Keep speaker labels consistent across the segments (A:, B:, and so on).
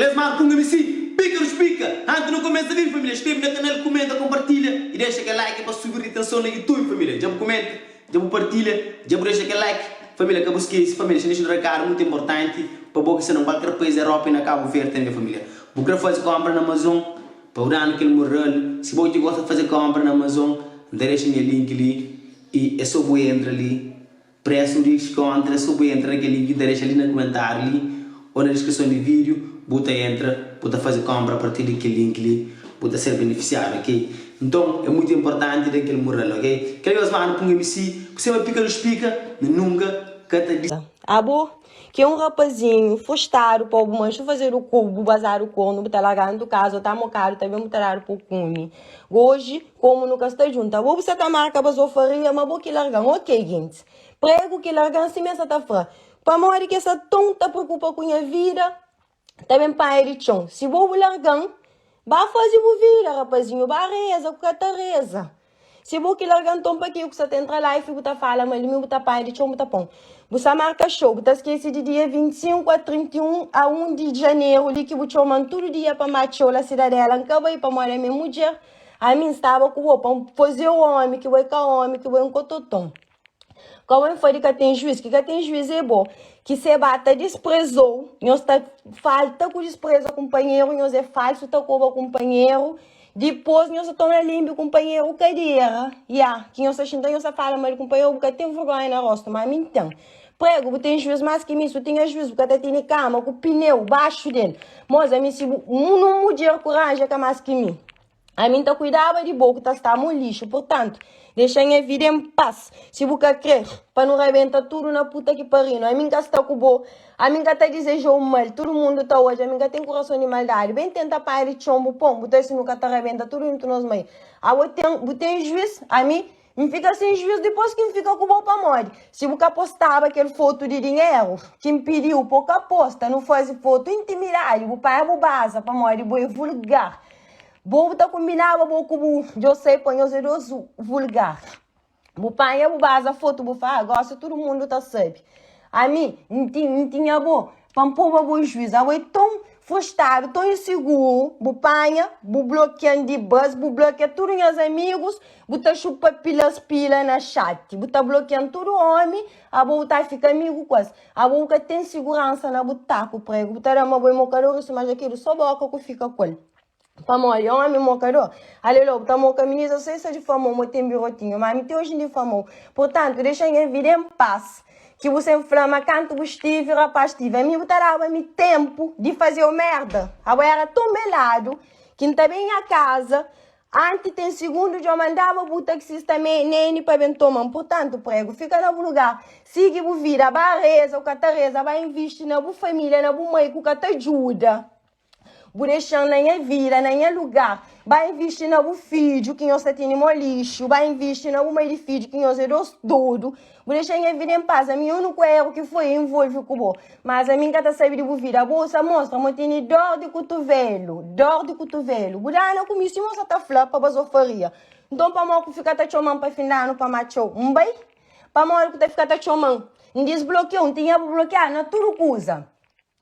A: Beleza, mano? Punga-me assim, pica nos pica. Antes não começa a vir, família. Inscreve no canal, comenta, compartilha e deixa aquele like para subir a atenção no YouTube, família. Já me comenta, já me partilha, já me deixa aquele like. Família, acabou esquece, família. Se deixa de recado, muito importante. Para boca você não vai qualquer país, Europa e na Cabo Verde também, família. Vou querer fazer compra na Amazon, para o ano que ele morreu. Se você gosta de fazer compra na Amazon, deixa o link ali e é só você entrar ali. Preço de desconto, é só você entrar naquele link, deixa ali no comentário ali ou na descrição do vídeo, bota entra, bota fazer compra a partir daquele link ali, bota ser beneficiário, ok? Então é muito importante daquele moral, ok? Quero que os manos com MC, que você vai picar os pica, nunca cata de...
B: Abo, que um rapazinho frustrado para o mancho fazer o cubo, bazar o corno, botar lá no caso, tá mocado, também botar o cume. Hoje, como nunca está junto, vou você tá marca basou faria, mas vou que largar, ok, gente. Prego que largar se mesmo tá fã. Para morrer que essa tonta preocupa com a vida, também para ele chão. Se vou largar, vai fazer o vida, rapazinho, vai reza, com a reza. Se vou que largar então para que você entra lá e fica fala, mas ele me botar pai de chão, botar pão. Você marca show, você esquece de dia 25 a 31 a 1 de janeiro, ali que você manda todo dia para macho na cidadela, acaba aí para morar minha mulher. A mim estava com o para fazer o homem, que vai com o homem, que vai um cototão. Como foi que tem juiz? Que tem juiz é bom. Que se bata desprezou. Nós está falta com desprezo ao companheiro. Nós é falso, tá com o companheiro. Depois nós estamos limpo companheiro cadeira. Que nós achamos, nós fala, mas o companheiro porque tem vergonha na rosto. Mas então, prego, tem juiz mais que mim. Se tem juiz, porque tem cama, com o pneu baixo dele. Mas a mim, se não muda coragem, que é mais que mim. A mim tá cuidava de boca, tá está no lixo. Portanto, deixa a vida em paz. Se você quer, para não rebentar tudo na puta que pariu. A mim que está com boa, a mim que tá desejando mal. Todo mundo tá hoje, a mim que tem coração de maldade. Bem tenta para ele chombo, pão, botar se nunca tá rebenta tudo entre nós mãe. A você tem juiz, a mim me fica sem juízo depois que me fica com boa para morrer. Se você postava aquele foto de dinheiro, que me pediu pouca posta, não faz foto intimidade, o pai é base para morrer, é vulgar. Vou tá combinava vou com eu sei põe os erros vulgar. O pai é o base a foto vou falar gosta todo mundo tá sabe. A mim não tinha bom para pôr o juiz. Eu tão frustrado, tão inseguro. O pai vou bloqueando de bus, vou bloquear todos os amigos, vou tá chupa pilas na chat, vou tá bloqueando todo homem, a vou tá fica amigo quase. A vou que tem segurança na botaco prego, vou tá uma boa mocador, mas aquilo só boca que fica com ele. Famoi, homem, mocador. Alelo, tá moca, menina, sei se é de famou, mas tem birotinho, mas me tem hoje de famou. Portanto, deixa a vida em paz. Que você inflama, canto, estive, rapaz, tive. A mim, botará me tempo de fazer o merda. Agora era tão melado, que não tá bem a casa. Antes tem segundo, já mandava o taxista nem para bem tomar. Portanto, prego, fica no lugar. Siga o vida, vai reza, o catareza, vai investir na boa família, na boa mãe, que o cata ajuda. Vou deixar na minha vida, na minha lugar. Vai investir no filho que você tem no lixo. Vai investir no meio de filho que você dois tudo. Vou deixar minha vida em paz. A minha única erro que foi envolver com o mas a minha gata sabe de vida. A bolsa mostra, mas tem dor de cotovelo. Dor de cotovelo. Vou dar na comissão, você tá flapa, para faria. Então, para mim, ficar tá chamando para final, no para macho. Bem? Para mim, que ficar tá chamando. Não desbloqueou, não tinha bloquear, não tudo coisa.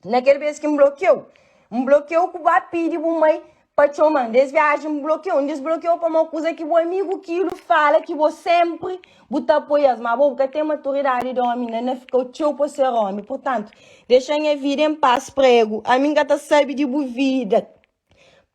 B: Naquele vez que me bloqueou. Um bloqueio que vai pedir para mãe para te chamar. Desviagem, um desbloqueou para uma coisa que o amigo Kilo fala que você sempre bota apoio. Mas porque tem maturidade de homem, né? Não fica o tio para ser homem. Portanto, deixa a minha vida em paz, prego. A minha gata sabe de boa vida.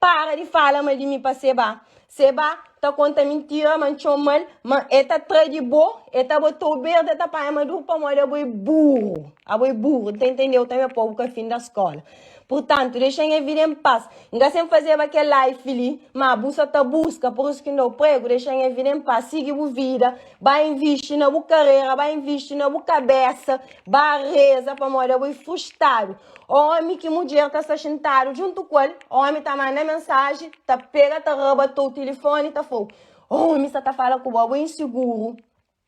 B: Para de falar mais de mim para Seba. Seba tá conta mentira, mas mal, mas eta três de boa, eta botou verde, eta para mandar para morrer boi burro. A boi burro, tá entendeu? Também povo que é fim da escola. Portanto, deixa a vida em paz. Não sem fazer aquele live ali, mas a busca tá busca, por isso que não prego, deixa a vida em paz, siga a vida, vai investir na boa carreira, vai investir na boa cabeça, vai reza para morrer boi frustrado. Homem que mulher tá se sentado junto com ele, homem tá mandando mensagem, tá pega, tá rouba o telefone, tá fogo. Homem tá falando com o bobo inseguro.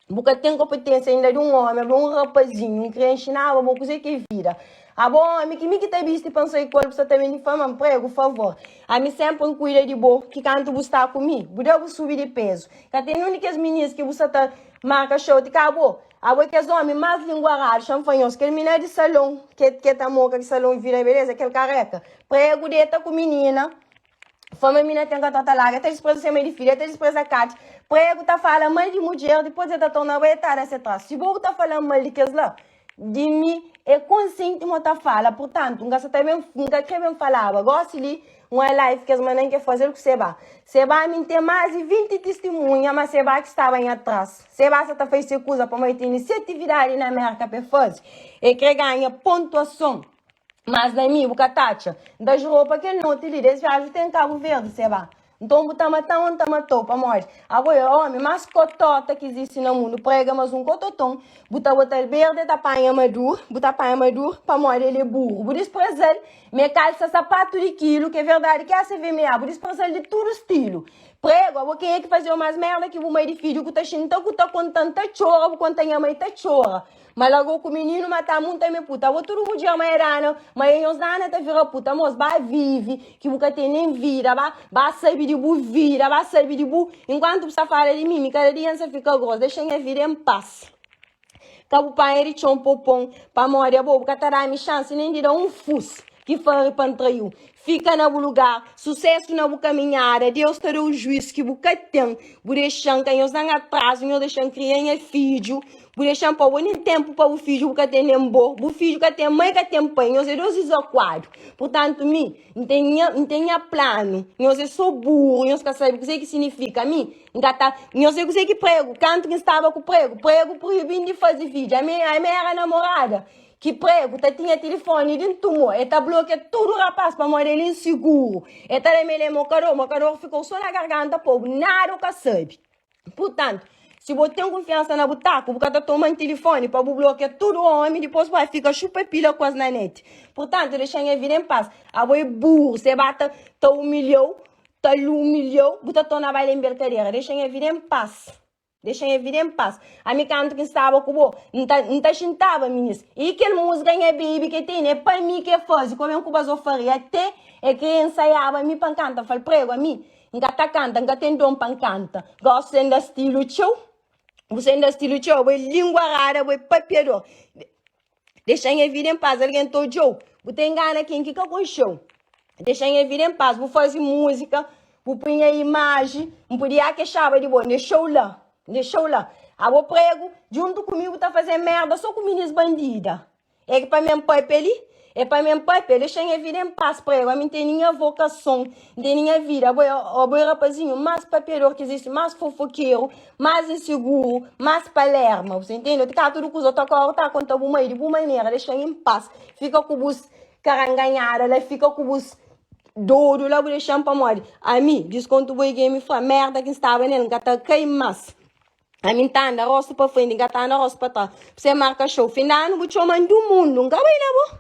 B: Porque tem competência ainda de um homem, de um rapazinho, um crente, não, vou coisa que vira. Ah, bom, a mim que te viste pensou em corpo, você também me fama emprego, por favor. A mim sempre cuida de boa, que canto você está comigo, você subir de peso. Que tem únicas meninas que você tá marca show de acabou. Agora que os homens mais linguados, chanfanhos, que ele menino de salão, que tá moca de salão vira beleza, aquele careca. Prego deta com menina. Fama mina tem que estar larga, até depois você me filha, até depois a Cat. Prego tá falando mal de mulher, depois você tá tornando a etar essa trás. Se você tá falando mal de que lá, de mim é consciente que tá fala, portanto, nunca também nunca quer bem falar, gosto de uma live que as mães quer fazer com Seba. Seba me tem mais de 20 testemunhas, mas Seba que estava aí atrás. Seba você tá fez coisa para ter iniciatividade na América para fazer. E que ganha pontuação. Mas na minha, o Catacha, das roupas que não utiliza, esse viagem tem Cabo Verde, Seba. Então, botar matão, não tá matou, para morte. Agora, homem, mas cotota que existe no mundo, prega mais um cototão, botar verde, tá panha maduro, botar panha maduro, para morrer ele é burro. Por isso, por exemplo, me calça sapato de quilo, que é verdade, que é a CVMA, por isso, por exemplo, de todo estilo. Prego, agora quem é que fazia mais merda que o meio de filho, que tá chinta, que tá contando, tá chora, quando tem a mãe, tá chora. Mas logo com o menino matar muito é minha puta. Agora todo dia amanhã era, mas eu não tá vira puta, mas vai vive, que nunca tem nem vida, vai saber de bu vira, vai saber de bu. Enquanto você fala de mim, cada dia você fica grossa, deixa minha vida em paz. Cabo pai ele tinha um popom, para morrer, bobo, que terá minha chance nem de dar um fus, que foi para traiu. Fica no lugar, sucesso na caminhada, Deus terá o juiz que você tem, por deixar que eu não atraso, eu deixar criança filho, por deixar para o tempo para o filho que tem lembo, o filho que tem mãe que tem pai, eu sei dois quadro. Portanto, mim, não tenha plano, eu sei sou burro, eu sabe o que significa mim, eu sei o que prego, canto que estava com prego proibindo de fazer vídeo, a minha era namorada. Que prego, tinha telefone de tumor, tá bloqueado tudo rapaz para morrer ele inseguro. Tá remele meu caro ficou só na garganta, povo, nada que sabe. Portanto, se você tem confiança na butaca, você tá tomando telefone para bloquear tudo homem, depois vai ficar chupa pila com as nanetes. Portanto, deixa a vida em paz. A boi burro, você bata, tá humilhou, você tá na baile em bercadeira, deixa a vida em paz. Deixa a vida em paz. A minha canto que estava com o não tá chintava, meninas. E que música é baby que tem, é para mim que faz. Como é que eu faria? Até é que ensaiava, me pancanta, fal prego a mim. Nunca tá canta, nunca tem dom pancanta. Gosto de estilo tchau. Você ainda estilo tchau, vai língua rara, vai papiador. Deixa a vida em paz, alguém tô tchau. Você engana quem que com show. Deixa a vida em paz, vou fazer música, vou pôr a imagem, não podia que chava de boa, deixou lá. Deixou lá. A o prego, junto comigo, tá fazendo merda só com meninas bandidas. É que pra minha pai peli? É pra minha pai peli. Deixa a vida em paz, prego. A mim tem minha vocação, tem minha vida. O boi rapazinho, mais papiador que existe, mais fofoqueiro, mais inseguro, mais palerma. Você entende? Tá tudo com os outros, tá contra o meio de boa maneira. Deixa em paz. Fica com os caranganhada, fica com os douro lá, vou deixar pra morrer. A mim, desconto o game, foi merda que estava nele, que tá queimas. A mim tá na roça pra frente, tá na roça pra trás. Você marca show. Final, não vou chamar do mundo. Não acabei, né, bom?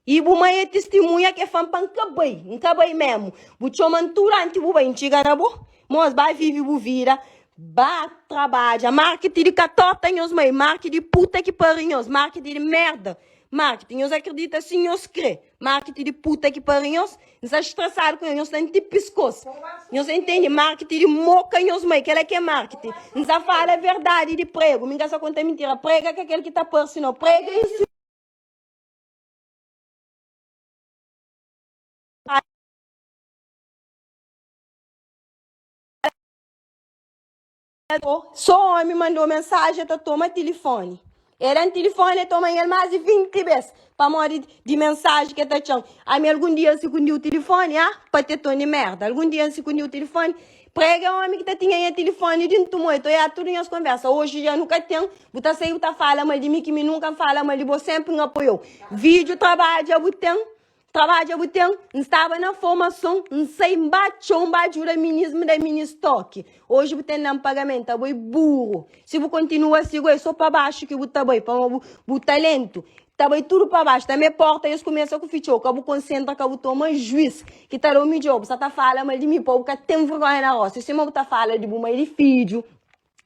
B: E o mãe é testemunha que é fã pra não acabei mesmo. Vou chamar durante o bem, chega, né, bom? Mas vai viver o vira. Vai trabalhar. Marketing de catota, os mães. Marketing de puta que pariu, marketing de merda. Marketing, eu acredito assim, eu creio. Marketing de puta que pariu, não estressado com eles, não tem pescoço. Não entende? Marketing de moca em os mães, que é marketing. Não fala a verdade de prego, ninguém só conta mentira. Prega que é aquele que tá por sinal. Prega isso. Só homem mandou mensagem, toma telefone. Era um telefone, toma ele mais de 20 vezes. Para morrer de mensagem que tá tchau. A mim algum dia se escondi o telefone, para ter de merda. Algum dia se escondi o telefone. Prega homem que tá tinha telefone de muito. Eu tudo em as conversas. Hoje já nunca tenho. Você saiu, tá fala mal de mim, que me nunca fala mal de você, sempre me apoiou. Vídeo, trabalho, já tenho. Trabalho, eu tenho, estava na formação, não sei, bateu, da ministoque. Hoje eu tenho um pagamento, eu burro. Se eu continuar assim, eu sou para baixo que eu tá bem, para o talento. Tá bem tudo para baixo, da minha porta, eles começam com o fichou, que eu concentra, que eu tomo juiz, que tá no meu job, você tá falando de mim, porque tem vergonha na roça. Se eu tá falando de uma de filho,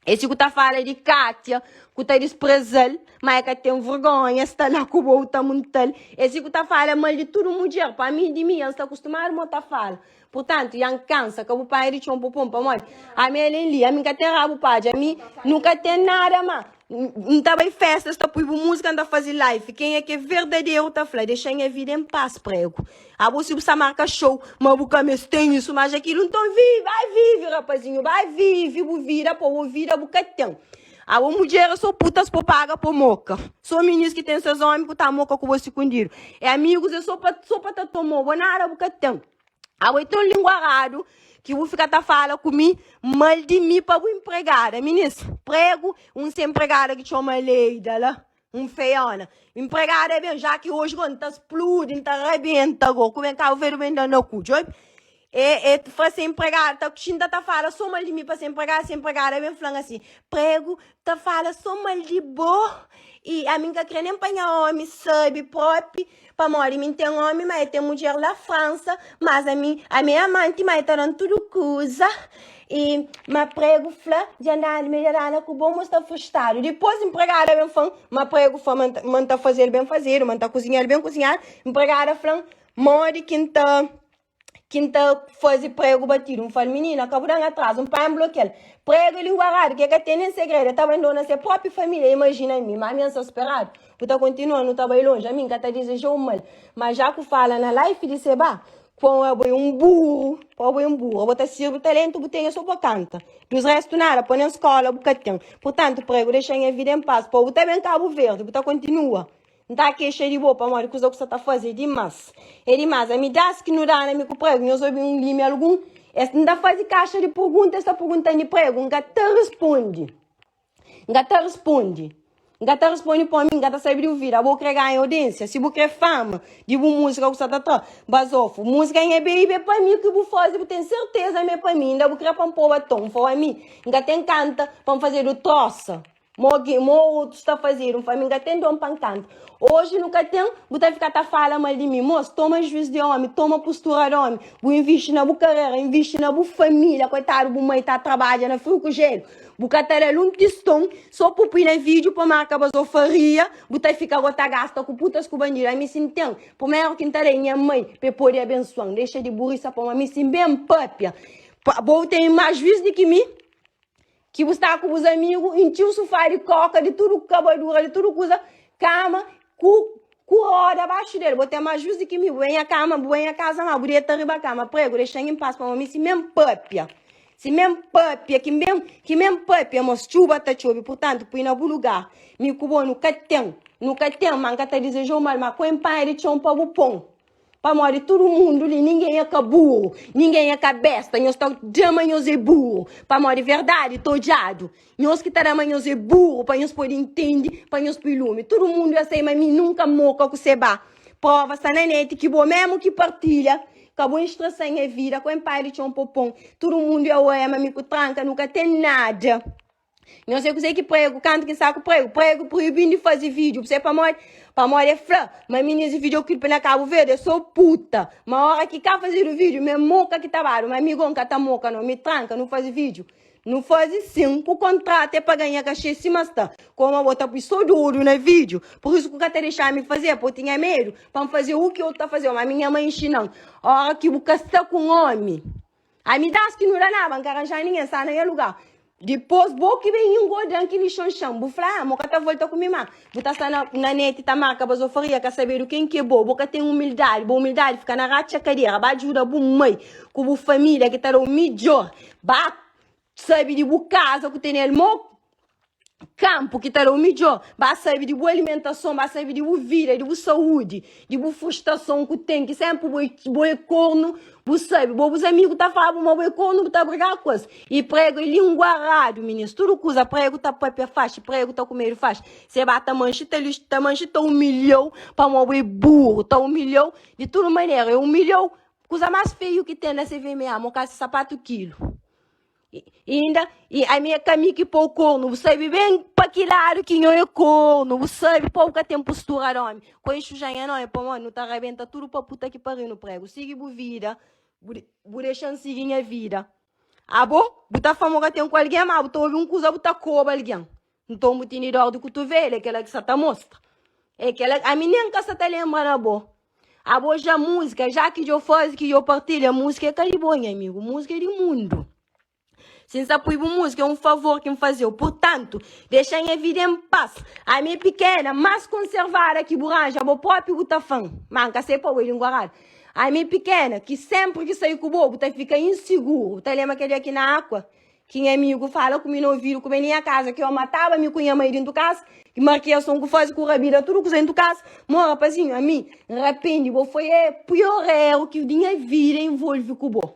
B: Esse que tá falando de Kátia, que tá desprezando, mas que tem vergonha, está lá com o outro montal. Esse que tá falando mal de tudo mulher, para mim, de mim, está acostumado a falar. Portanto, yang cansa, que o pai de chão pum para mãe. A minha ali, a mim que tem rabo pai, a mim nunca tem nada, mas não tá bem festa, está por música, anda fazer live. Quem é que é verdadeiro, tá falando, deixa a vida em paz, prego. A você precisa marcar show, mas o cames tem isso, mas aquilo não tão vive, vai vive, rapazinho, vai vive, vira, pô, vira, bucatão. A mulher sou putas por paga por moca. Sou ministro que tem seus homens que tá moca com você escondido. É amigos, eu sou pra tomar, vou nada, bucatão. A tão linguarado que vou ficar tá fala comigo mal de mim para o empregada. Ministro, prego sem empregada que chama Leida lá. Feiona. Empregada é bem, já que hoje quando tá explodindo, tá arrebenta, como é que eu vejo vendendo no cu, job? Para ser empregada, tá chinda tá fala só mal de mim para ser empregada é bem falando assim. Prego tá fala só mal de boa. E a minha que nem apanha homem, sabe, próprio, para morrer, mim tem homem, mas tem mulher lá França, mas a minha amante, mas tá dando tudo coisa. E, mas prego, flá, de andar, melhorar, com bom, mas tá frustrado. Depois, empregada, bem fã, mas prego, flá, man tá fazer bem fazer, man tá cozinhar bem cozinhar, empregada, flá, morre, quinta faz prego batido, falo, menina, acabou dando atrás, pai bloqueio. Prego linguarado, que tem em segredo, tá abandonando a sua própria família, imagina a mim, mas a minha sou esperado, tá continuando, tá bem longe, a mim, que tá desejando mal. Mas já que fala na live de Seba, com um burro, bota sirvo talento, botei só para canta. Dos restos nada, põe na escola, bocatão. Portanto, prego, deixa a vida em paz, pô, tá bem Cabo Verde, tá continua. Não tá queixa de boa, para mim, coisa que você tá fazendo demais. É demais. A me dá que não dá, me prego, eu sou um lime algum. Não dá fazer caixa de perguntas, essa pergunta de prego, não te responde. Não responde para mim, não sabe de ouvir. Eu vou querer ganhar audiência. Se eu querer fama, de música que você tá tão basofo. Música é bem para mim, que eu vou fazer, eu tenho certeza é para mim. Ainda vou querer para um povo tom, para mim. Não tem canta para fazer o troça. Outros está fazendo, família tem dom para canto. Hoje nunca tem, você ficar tá falando mal de mim, moço, toma juízo de homem, toma postura de homem, vou investir na boa carreira, investir na boa família, coitado, boa mãe tá trabalhando na frio com gelo. Você tá um tistão, só para pôr no vídeo para marcar a faria, você fica gota gasta com putas com banheiro, aí me sinto, primeiro que tá aí minha mãe, para poder abençoar, deixa de burrice para mim, sim bem papia. Vou ter mais juízo do que mim. Que você está com os amigos, encheu o sofá de coca, de tudo cabadura, de tudo coisa, cama, com roda abaixo dele. Vou ter mais juízo que me vem a cama, vem a casa, não, vou ter riba a cama, prego, deixa em paz para mim, se mesmo papia. Se mesmo papia, que mesmo papia, mas chuva tá chuva, portanto, põe no lugar. Me cubo no catão, manca tá desejou mal, mas com pai de chão para o pão. Para morrer todo mundo ali, ninguém é burro, ninguém é cabeça, nós estamos de amanhã é burro. Para morrer verdade, tojado. Nós que estamos amanhã é burro, para nós poder entender, para nós pilume. Todo mundo já sei, mas mim nunca moca com seba. Prova essa nanete que bom mesmo que partilha. Acabou estressando a vida, com o pai de chão popom. Todo mundo é o mas me tranca, nunca tem nada. Não sei o que prego, canto que saco prego proibindo de fazer vídeo, você para morrer é flã, mas meninas de videoclipe na Cabo Verde, eu sou puta, uma hora que quer fazer o vídeo, minha moca que trabalha, mas amigão que tá moca, não, me tranca, não faz vídeo, não faz sim, o contrato é para ganhar cachê se masta, como a outra pessoa duro no vídeo, por isso que eu quero deixar me fazer, porque eu tinha medo, para fazer o que eu tá fazendo, mas minha mãe ensinando, a hora que você está com homem, aí me dá que não dá nada, não arranjar ninguém, sai naquele lugar. Depois, vou que vem engordando que lixão chão. Vou falar, moca tá volta com minha mãe. Vou estar na net, tá marca, mas eu faria, quer saber o quem que é bom. Boca tem humildade, boa humildade, fica na racha cadeira, vai ajuda boa mãe, com a família que tá o melhor. Vai, sabe de boa casa que tem ele, campo que terá o melhor, vai saber de boa alimentação, vai saber de boa vida, de boa saúde, de boa frustração que tem, que sempre boa corno, você sabe, os amigos tá falando, mas boa corno tá brigar com isso. E prego, ele linguarado, ministro, tudo coisa, prego tá papel faixa, prego tá comendo faixa. Você bata manchita, tá humilhou, para um burro, tá humilhou, de toda maneira, humilhou, coisa mais feio que tem nessa VMA, mocar esse sapato quilo. E a minha caminha que pôr o corno, você sabe bem para que lado que eu é corno, você sabe pouca tem postura de homem. Com isso já não é para mano, não tá arrebenta tudo para puta que pariu no prego. Siga a vida, vou deixando seguir a vida. Abo, buta famoga tem com alguém, mas buta ouve coisa, buta coba alguém. Então, buta em dor do cotovelo, é aquela que você tá mostra. É aquela, a menina que você tá lembrando, abo. Abo já música, já que eu faço, que eu partilho, a música é caribonha, amigo. Música é do mundo. Se você apoia música, é um favor que me fazeu. Portanto, deixa em vida em paz. A minha pequena, mais conservada que borracha, o próprio botafã. Manca, sei para o linguajar. A minha pequena, que sempre que sai com o bobo, fica inseguro. Tá lembra aquele aqui na água? Quem é amigo fala comigo no ouvido, comigo em casa, que eu matava, me cunha mãe dentro do casa, que marquei a som que faz com a rabida, tudo que dentro do casa. Mora, rapazinho, a mim, repente, foi pior erro que o dinheiro vida envolve com o bobo.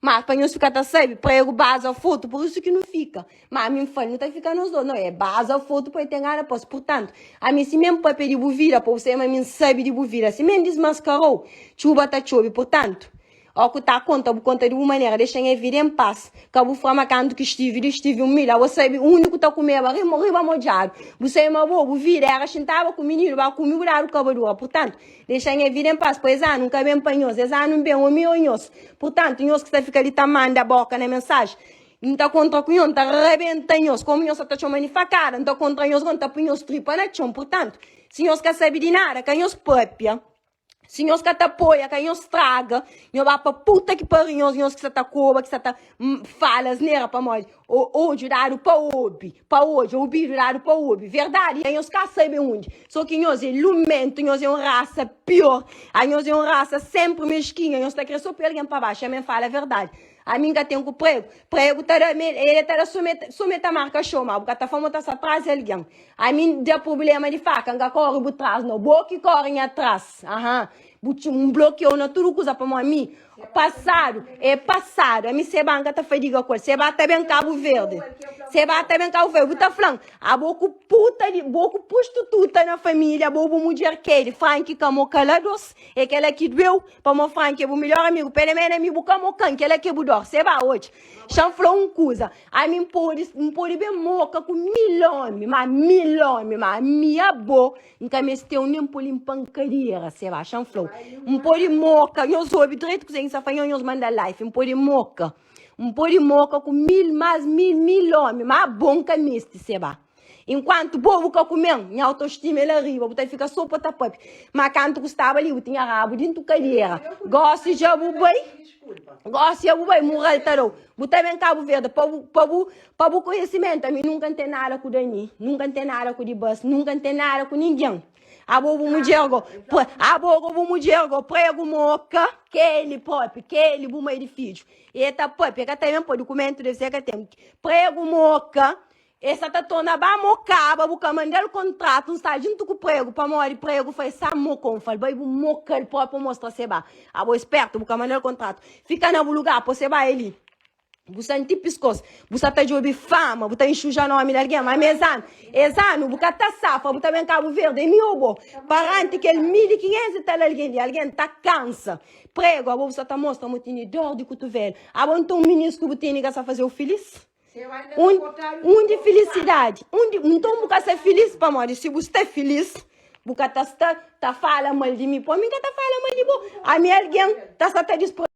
B: Mas para nós ficar, tá sabe, prego, base, foto, por isso que não fica. Mas a minha filha não tá ficando nos dois, não, é base, foto, para ter nada, posso. Portanto, a mim, se mesmo para pedir buvira, para você, mas mim sabe de buvira, se mesmo desmascarou, chuva tá chove, portanto, ó, que tá conta de uma maneira, deixa em vida em paz. Cabo forma canto que estive um milha, você sabe, o único tá comendo, riba mojado. Você é uma boa, vira, era chintava com o menino, vai comigo, o cabo do portanto, deixa em vida em paz, pois nunca bem panhoso, não bem o meu nhoso. Portanto, nhoso que você fica ali, tá manda a boca na mensagem. Não tá contra o nhoso, tá rebentando, como nhoso tá chamando facada, não tá contra nhoso, não tá punhoso tripa na chão. Portanto, se nhoso quer saber de nada, que nhoso própria. Se nós que te apoia, que nós traga, nós vai pra puta que pariu, nós que você tá coba, que você tá falas nera pra nós. Hoje, dado pra hoje, o bicho dado pra hoje. Verdade, aí nós que sabem onde. Só que nós é lumento, nós é uma raça pior. Aí nós é uma raça sempre mesquinha, nós tá querendo só pra alguém pra baixo, a minha fala a verdade. A minha tem com prego tá ele tá someta a marca chama, porque tá falando tá atrás alguém. A mim dá problema de faca, anga corre por trás, não, boa que corre atrás. Aham. Bloqueou na tudo coisa para mim. Passado, é passado. A mim se banca tá fediga com se bate bem Cabo Verde. Se bate bem Cabo Verde, tá falando. A boco puta de boco prostituta na família, bobo mulher que ele, Frank como calados, é que ela que doeu, para mo Frank é o melhor amigo, pelo menos amigo como can, que ela que budor, se ba hoje. Chanflou coisa. A mim pode bem moca com milhões, mas minha bo, nunca me esteu nem por limpancaria, se ba chanflou. Pode moca, eu sou direito que você faz nós manda life, pode moca com mil homens, mas bom que miste, se ba. Enquanto o povo que comeu, minha autoestima ela arriba, você fica só para tapar. Mas quando estava ali, eu tinha rabo dentro da cadeira. Gosto de abubai, moral tarou. Você vem Cabo Verde, para o conhecimento, a mim nunca tem nada com o Dani, nunca tem nada com o Dibas, nunca tem nada com ninguém. Abobo mujergo, prego moca, que ele próprio, que ele buma edifício. E tá próprio, que também pode documento deve ser que tem. Prego moca, essa tá tona ba mocaba, buca mandar o contrato, não está junto com o prego, para morrer prego, faz samocon, faz bem moca, ele próprio mostra seba. Abo esperto, buca mandar o contrato. Fica no lugar, para seba ele. Você é antipiscos, você tá de ouvir fama, você enxuja nome de alguém, mas exano, você tá safa, você vem Cabo Verde, e miobo, parante que ele 1.500 tal alguém tá cansa. Prego, a você tá mostrando muito de dor de cotovelo. A bom então ministro que você tem que fazer o feliz. De felicidade, então você é feliz para morrer, se você é feliz. Você tá fala mal de mim, por mim que tá fala mal de mim. A minha alguém tá disposto